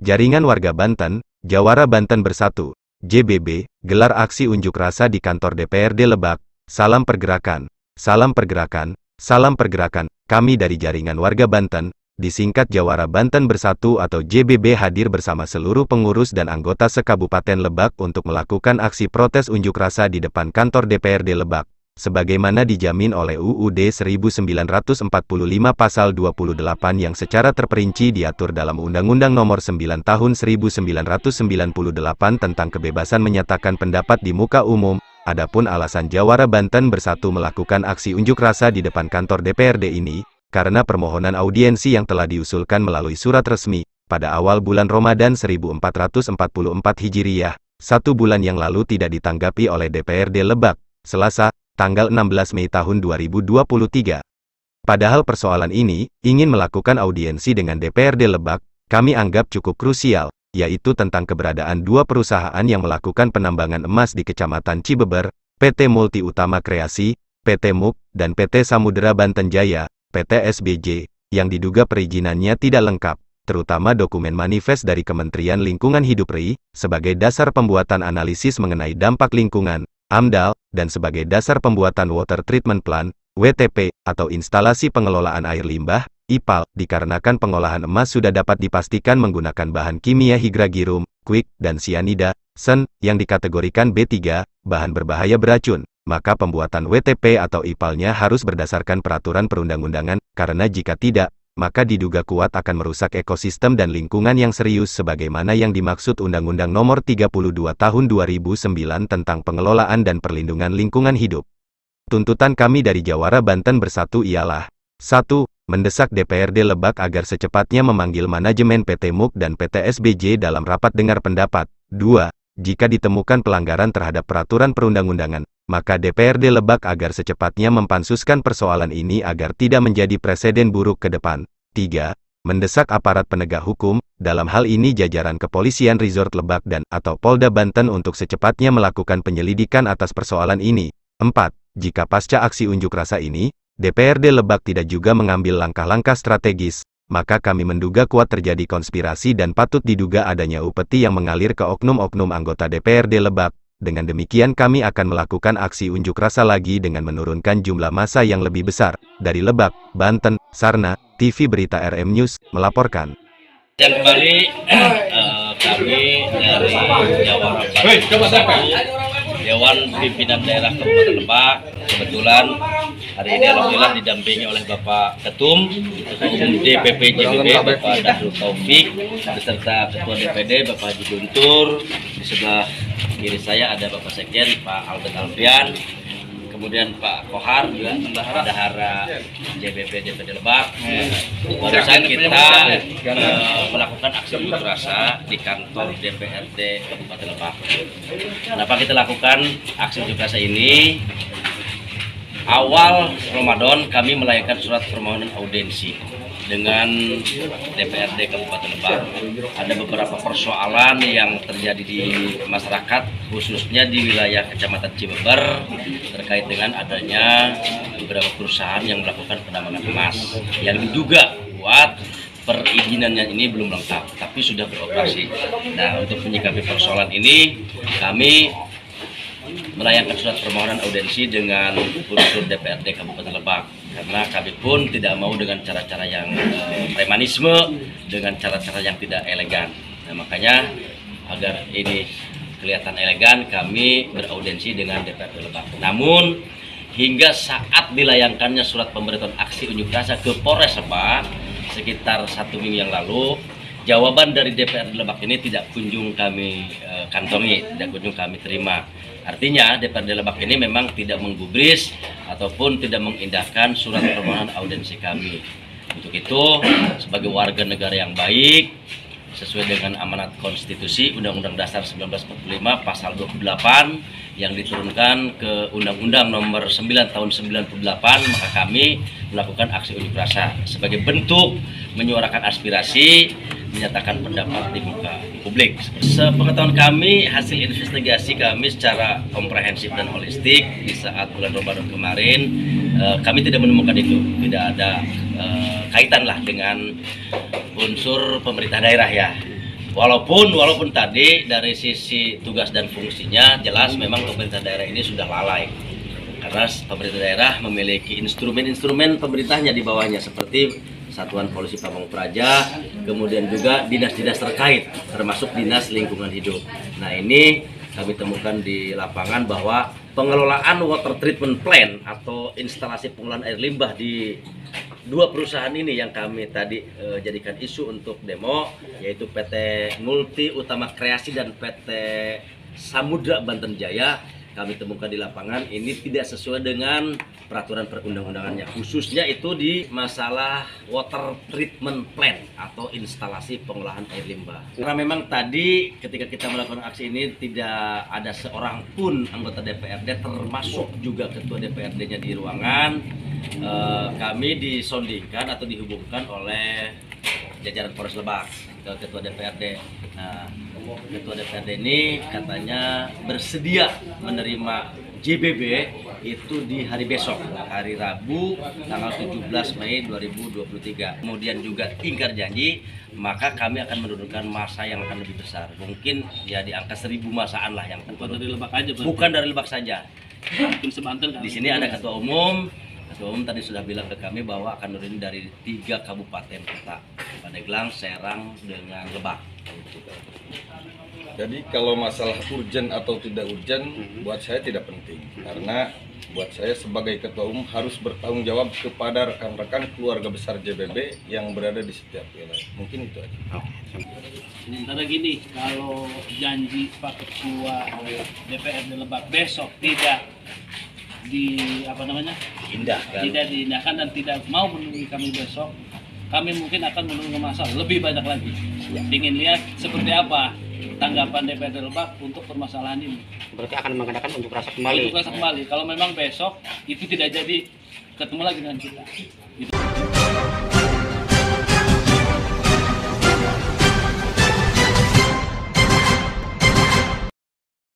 Jaringan Warga Banten, Jawara Banten Bersatu, JBB, gelar aksi unjuk rasa di kantor DPRD Lebak. Salam pergerakan, salam pergerakan, salam pergerakan. Kami dari Jaringan Warga Banten, disingkat Jawara Banten Bersatu atau JBB hadir bersama seluruh pengurus dan anggota se-Kabupaten Lebak untuk melakukan aksi protes unjuk rasa di depan kantor DPRD Lebak. Sebagaimana dijamin oleh UUD 1945 Pasal 28 yang secara terperinci diatur dalam Undang-Undang Nomor 9 Tahun 1998 tentang kebebasan menyatakan pendapat di muka umum. Adapun alasan Jawara Banten Bersatu melakukan aksi unjuk rasa di depan kantor DPRD ini, karena permohonan audiensi yang telah diusulkan melalui surat resmi, pada awal bulan Ramadan 1444 Hijriyah, 1 bulan yang lalu tidak ditanggapi oleh DPRD Lebak, Selasa, tanggal 16 Mei tahun 2023. Padahal persoalan ini, ingin melakukan audiensi dengan DPRD Lebak, kami anggap cukup krusial, yaitu tentang keberadaan 2 perusahaan yang melakukan penambangan emas di Kecamatan Cibeber, PT Multi Utama Kreasi, PT MUK, dan PT Samudera Banten Jaya, PT SBJ, yang diduga perizinannya tidak lengkap, terutama dokumen manifest dari Kementerian Lingkungan Hidup RI, sebagai dasar pembuatan analisis mengenai dampak lingkungan, AMDAL, dan sebagai dasar pembuatan Water Treatment Plant, WTP, atau instalasi pengelolaan air limbah, IPAL, dikarenakan pengolahan emas sudah dapat dipastikan menggunakan bahan kimia hidragirum, quick, dan sianida, SEN, yang dikategorikan B3, bahan berbahaya beracun, maka pembuatan WTP atau IPAL-nya harus berdasarkan peraturan perundang-undangan, karena jika tidak, maka diduga kuat akan merusak ekosistem dan lingkungan yang serius sebagaimana yang dimaksud Undang-Undang Nomor 32 Tahun 2009 tentang Pengelolaan dan Perlindungan Lingkungan Hidup. Tuntutan kami dari Jawara Banten Bersatu ialah 1. Mendesak DPRD Lebak agar secepatnya memanggil manajemen PT MUK dan PT SBJ dalam rapat dengar pendapat. 2. Jika ditemukan pelanggaran terhadap peraturan perundang-undangan, maka DPRD Lebak agar secepatnya mempansuskan persoalan ini agar tidak menjadi presiden buruk ke depan. 3. Mendesak aparat penegak hukum, dalam hal ini jajaran Kepolisian Resort Lebak dan atau Polda Banten untuk secepatnya melakukan penyelidikan atas persoalan ini. 4. Jika pasca aksi unjuk rasa ini, DPRD Lebak tidak juga mengambil langkah-langkah strategis, maka kami menduga kuat terjadi konspirasi dan patut diduga adanya upeti yang mengalir ke oknum-oknum anggota DPRD Lebak. Dengan demikian kami akan melakukan aksi unjuk rasa lagi dengan menurunkan jumlah massa yang lebih besar. Dari Lebak, Banten, Sarna, TV Berita RM News, melaporkan. Dan kembali kami dari Jawara Banten, Dewan Pimpinan Daerah Kabupaten Lebak, kebetulan hari ini alhamdulillah didampingi oleh Bapak Ketum DPP JBB Bapak Dahrul Taufik beserta Ketua DPD Bapak Haji Guntur. Di sebelah kiri saya ada Bapak Sekjen Pak Albert Alfian, kemudian Pak Kohar juga bendahara JBB DPD Lebak. Barusan kita melakukan aksi unjuk rasa di kantor DPRD Kabupaten Lebak. Kenapa kita lakukan aksi unjuk rasa ini? Awal Ramadan kami melayangkan surat permohonan audiensi dengan DPRD Kabupaten Lebak. Ada beberapa persoalan yang terjadi di masyarakat, khususnya di wilayah Kecamatan Cibeber, terkait dengan adanya beberapa perusahaan yang melakukan penambangan emas yang diduga kuat perizinannya ini belum lengkap, tapi sudah beroperasi. Nah, untuk menyikapi persoalan ini, kami melayangkan surat permohonan audiensi dengan unsur DPRD Kabupaten Lebak, karena kami pun tidak mau dengan cara-cara yang premanisme, dengan cara-cara yang tidak elegan. Nah, makanya agar ini kelihatan elegan, kami beraudiensi dengan DPRD Lebak. Namun hingga saat dilayangkannya surat pemberitahuan aksi unjuk rasa ke Polres Lebak sekitar 1 minggu yang lalu, jawaban dari DPRD Lebak ini tidak kunjung kami kantongi, tidak kunjung kami terima. Artinya DPRD Lebak ini memang tidak menggubris ataupun tidak mengindahkan surat permohonan audiensi kami. Untuk itu, sebagai warga negara yang baik, sesuai dengan amanat konstitusi Undang-Undang Dasar 1945 Pasal 28 yang diturunkan ke Undang-Undang Nomor 9 Tahun 98, maka kami melakukan aksi unjuk rasa sebagai bentuk menyuarakan aspirasi, menyatakan pendapat di muka publik. Sepengetahuan kami, hasil investigasi kami secara komprehensif dan holistik di saat bulan Ramadan kemarin, kami tidak menemukan itu, tidak ada kaitan lah dengan unsur pemerintah daerah ya. Walaupun tadi dari sisi tugas dan fungsinya jelas memang pemerintah daerah ini sudah lalai. Karena pemerintah daerah memiliki instrumen-instrumen pemerintahnya di bawahnya seperti Satuan Polisi Pamong Praja, kemudian juga dinas-dinas terkait termasuk Dinas Lingkungan Hidup. Nah, ini kami temukan di lapangan bahwa pengelolaan water treatment plant atau instalasi pengolahan air limbah di dua perusahaan ini yang kami tadi jadikan isu untuk demo, yaitu PT Multi Utama Kreasi dan PT Samudra Banten Jaya, kami temukan di lapangan ini tidak sesuai dengan peraturan perundang-undangannya, khususnya itu di masalah water treatment plant atau instalasi pengolahan air limbah. Karena memang tadi ketika kita melakukan aksi ini tidak ada seorang pun anggota DPRD termasuk juga ketua DPRD-nya di ruangan. Kami disondingkan atau dihubungkan oleh jajaran Polres Lebak ke ketua DPRD. Nah, ketua DPRD ini katanya bersedia menerima JBB itu di hari besok, hari Rabu tanggal 17 Mei 2023. Kemudian juga ingkar janji, maka kami akan menurunkan massa yang akan lebih besar. Mungkin ya di angka 1000 massaan lah yang bukan dari Lebak aja, Bang. Bukan dari Lebak saja. Mungkin sebanten kan. Di sini ada ketua umum. Ketua umum tadi sudah bilang ke kami bahwa akan nurunin dari 3 kabupaten kota, Pandeglang, Serang, dengan Lebak. Jadi kalau masalah urgen atau tidak urgen, buat saya tidak penting. Karena buat saya sebagai ketua umum harus bertanggung jawab kepada rekan-rekan keluarga besar JBB yang berada di setiap wilayah. Mungkin itu aja. Sementara gini, kalau janji Pak Ketua DPRD Lebak besok tidak tidak diindahkan dan tidak mau menemui kami besok, kami mungkin akan menunggu masa lebih banyak lagi. Ingin lihat seperti apa tanggapan DPRD Lebak untuk permasalahan ini. Berarti akan mengadakan unjuk rasa kembali. Unjuk rasa kembali. Kalau memang besok itu tidak jadi ketemu lagi dengan kita. Gitu.